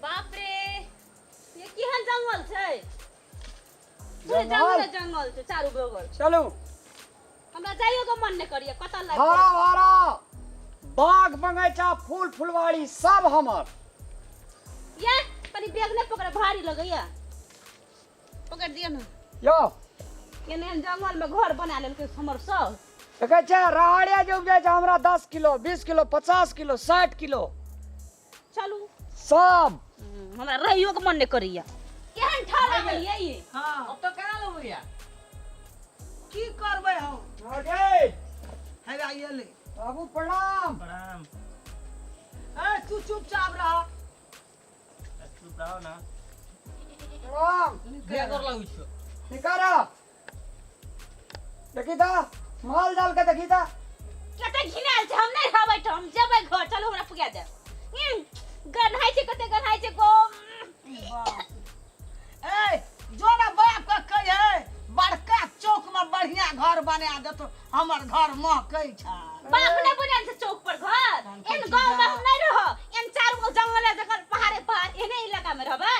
बाप रे ये केहन जंगल छै पूरे जंगल छै चारू बगल चलू हमरा जाइयो के मन नहीं करिए कत लाग हरा भरा बाग बगीचा फूल फुलवारी सब हमर ये तनी बैग नहीं पकड़े भारी लगैया पकड़ दियो ना यो केने जंगल में घर बना लेलकै हमर सब देखे छै राहड़िया जे उपजे छै हमरा 10 किलो 20 किलो 50 किलो 60 किलो चलू सब हमरा रहियो के मन नहीं करिए केहन ठाड़ा में ये हां अब तो केना लेबैया की करबै हम अरे है आइए ले बाबू प्रणाम प्रणाम ए तू चुपचाप रह चुप रहो ना प्रणाम क्या कर लागू छ निकारा देखी था माल डाल के देखी था कते घिनाल छै हम नहीं रहबै त हम जेबै घर चलू हमरा पुगा दे गन्हाई छै कते गन्हाई छै गो ए जो ना बाप का कहे बड़का चौक में बढ़िया घर बना दे तो हमर घर महकै छै बाप ने बनल छै चौक पर घर एन गांव में हम नहीं रह एन चारू गो जंगल है जकर पहाड़े पहाड़ एने इलाका में रहबै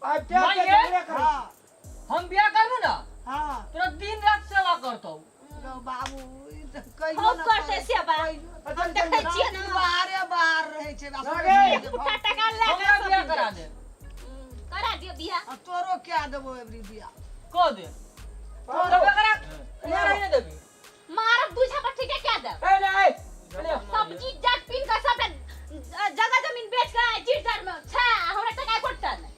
अब क्या माइए? जंगले कर हां हम बियाह करबो ना हां तोरा दिन रात सेवा करतौ रो बाबू ई त कहियो हम ना करते सेवा हम देखै छियै ना बाहर रहे छै लगे। फुटा टका ले हमरा बियाह करा दे करा दियो बियाह आ तोरो क्या देबो एवरी बिया को दे तो करा ले रही देबी मारब बुझा पर ठीक है क्या दे ए नहीं सब चीज जाट पिन का सब जगह जमीन बेच के चिड़चड़ में छा हमरा टका कोटा नहीं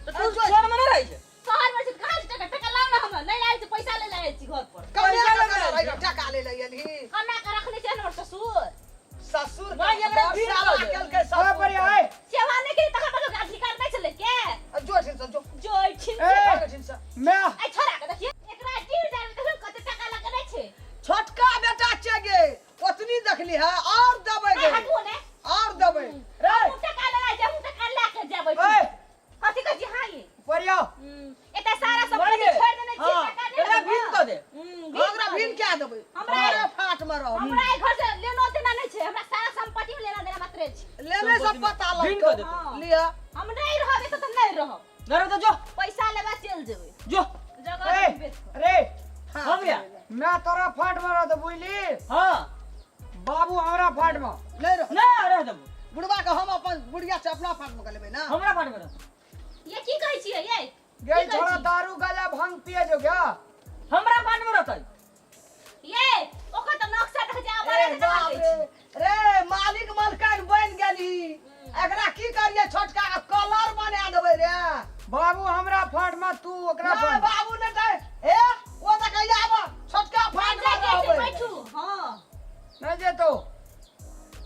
तो तू शहर में न रही छै शहर में से कहां से टका लाओ ना हमरा नहीं लाए तो पैसा ले लाए छी घर पर कौन टका ले लयनी हमरा का रखने छै हमर ससुर ससुर नहीं, ये मेरा दिन साला कर दे। केल के अरे सब पर आए सेवा नहीं की तकर बाद अधिकार नहीं चले के जो छिन जो जो छिन ए छिन से मैं आई छोरा के देखिए एकरा चिड़चड़ में देखो कते टका लगने छै छोटका बेटा छै गे ओतनी देखली है और दबै गे हटू ने और दबै रे हम टका ले जाए हम टका लेके जेबै ए कथि का जी हां ये परिया एता सारा सब बढ़ छोड़ गए। देने छी हाँ, टका एकरा भीन को दे हमरा भीन क्या देबै हमरा- हमरा फाट में रह हमरा ए घर से लेनो देना नहीं छै हमरा सारा संपत्ति में लेना देना मात्र छै लेने सब पता भीन को लग दे हाँ। लिया हम नहीं रहबे तो नहीं रहब न रह तो जो पैसा लेबा चल जेबै जो जगह ए बेच के। अरे हम या मैं तोरा फाट में रह तो बुझली हां बाबू हमरा फाट में नहीं रह ना रह देबो बुढ़वा के हम अपन बुढ़िया से अपना फाट में कर लेबै ना हमरा फाट में रह ये की कहै छियै ये गई की कहै छोड़ा छी? दारू गाजा भांग पिए जो क्या हमरा फाट में रहतै ये ओकर त नक्शा देख जा ए बड़ा बाप रे रे मालिक मालकान बन गेली एकरा की करिए छोटका के कलर बना देबै रे बाबू हमरा फाट में तू ओकरा ना फाट बाबू ने कहे ए ओ त कहिया आब छोटका फाट में रहबै बैठू हां नहीं जे तो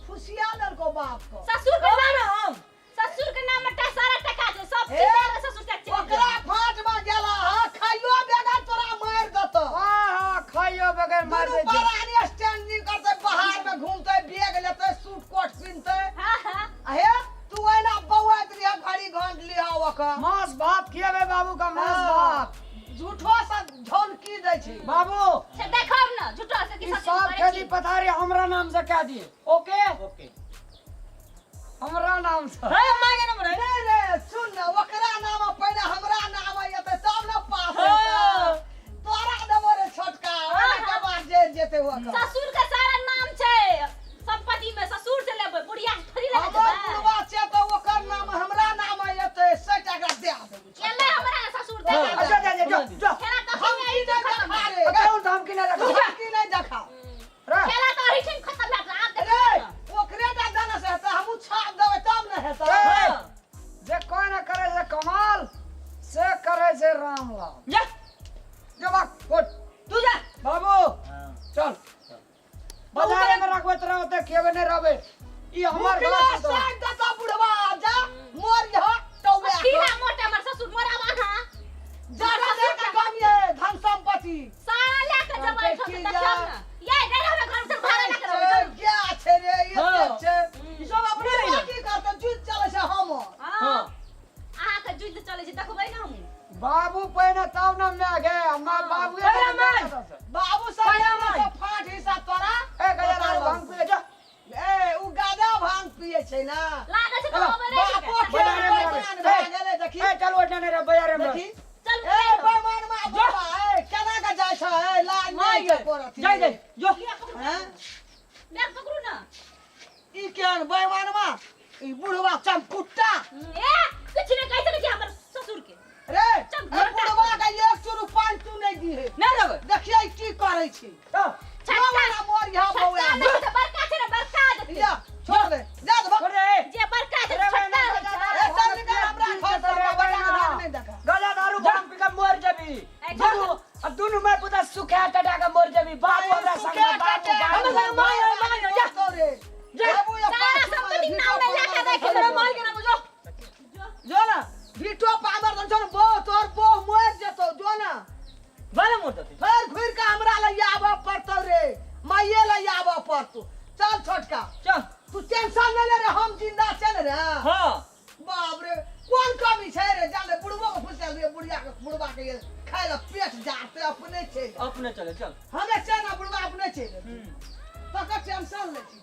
खुशिया लड़को बाप को ससुर के नाम हम ससुर के नाम में सारा टका छै सब ए, चीज ससुर के चल ओकरा फाट में गेला हा खाइयो बेगा तोरा मार दत हां हां खाइयो बगैर मार दे दुनू परानी स्टैंडिंग करते बाहर में घूमते बैग लेते सूट कोट पिनते हां हां अहे तू एना बौआत रिया घड़ी घंट लिया ओकर मांस भात खियाबे बाबू का मांस भात झूठो से झोलकी दै छी बाबू से देखब ना झूठा से की इस सच सब खेती पथारी हमरा नाम से कह दिए ओके ओके हमरा नाम से रे मांगे नंबर है रे रे सुन ना ओकरा नाम पहले हमरा नाम आयते तब ना पास हाँ। होता तोरा देबो रे छोटका ओने के बाद जे जेते ओकर ससुर के सारा नाम छै संपत्ति में ससुर से लेबै बुढ़िया से थोड़ी लेबै हमर बुढ़वा छै तो ओकर नाम हमरा नाम आयते 100 टका दे देबो एले हमरा ससुर दे हाँ। अच्छा जा जा जा खेला तो हम हम ई नहीं देखा रे अगर उन धाम की ना रखो की नहीं देखा रे खेला तो ही खत्म भए गेल आब रे देखब ओकरे दा दाना से हेतै हमहु छाप देबै तब न हेतै ए, जे कोई ना करे से कमाल से करे से राम लाल जा जब उठ तू जा बाबू चल बाजारे में रखबे तोरा ओते खेबे नहीं रहबे ई हमर मुखिया घर तो साथ दता बुढ़वा जा मोर यह टौवे कीड़ा मोटा हमर ससुर मरावा हां जरा दे के गमिए धन संपत्ति सारा लेके जबै देखी छोटे जा। देखब ना ये नहीं रहबे घर से भाड़ा ना करब क्या छै रे ये हाँ। छै ई सब अपने रही ना की करते जुत चले छै हम हां अहाँ के जुद चले छै देखबै ना हम बाबू पहिने तब न मैं गए हमार बाबू पहले मैं। बाबू सब पहले में मैं। फाट हिस्सा तोरा ए गया भांग पिए जा ए उ गादा भांग पिए छै ना लागे छै तो होबे बापो नहीं के जान बेईमानवा ई बुढ़वा चमकुट्टा ए कुछ नहीं कह सके हमर ससुर के रे ए बुढ़वा का एक चुरु पान तू नहीं दी है नहीं देबै देखिए की करे छी तो छक्का मोर यहाँ बौआ बड़का छे बड़का देते या छोड़ दे जा दे छोड़ दे जे बड़का दे अरे छक्का मैंने दे ए चल निकल हमरा घर से बड़ा घर नहीं देखा गला दारू भांग पी के मर जबी दुनु में पुता सुखा टटा के मर जबी बाबू हमरा संग बाबू हम गाड़ी माय जा तोरे बाबू या सारा संपत्ति नाम में लेके देखे तेरे माल के नाम जो जो ना भीटो पामर दन छोन बो तोर बो मोर जतो जो ना बाले मोटो थी फिर घुर के हमरा ल आबा पड़तो रे माये ल आबा पड़तो चल छोटका चल तू टेंशन नहीं ले रे हम जिंदा चल रे हां बाप रे कौन कमी छै रे जाने बुढ़वा को फुसल रे बुढ़िया के बुढ़वा के खाए ल पेट जाते अपने छै अपने चले चल हमें चना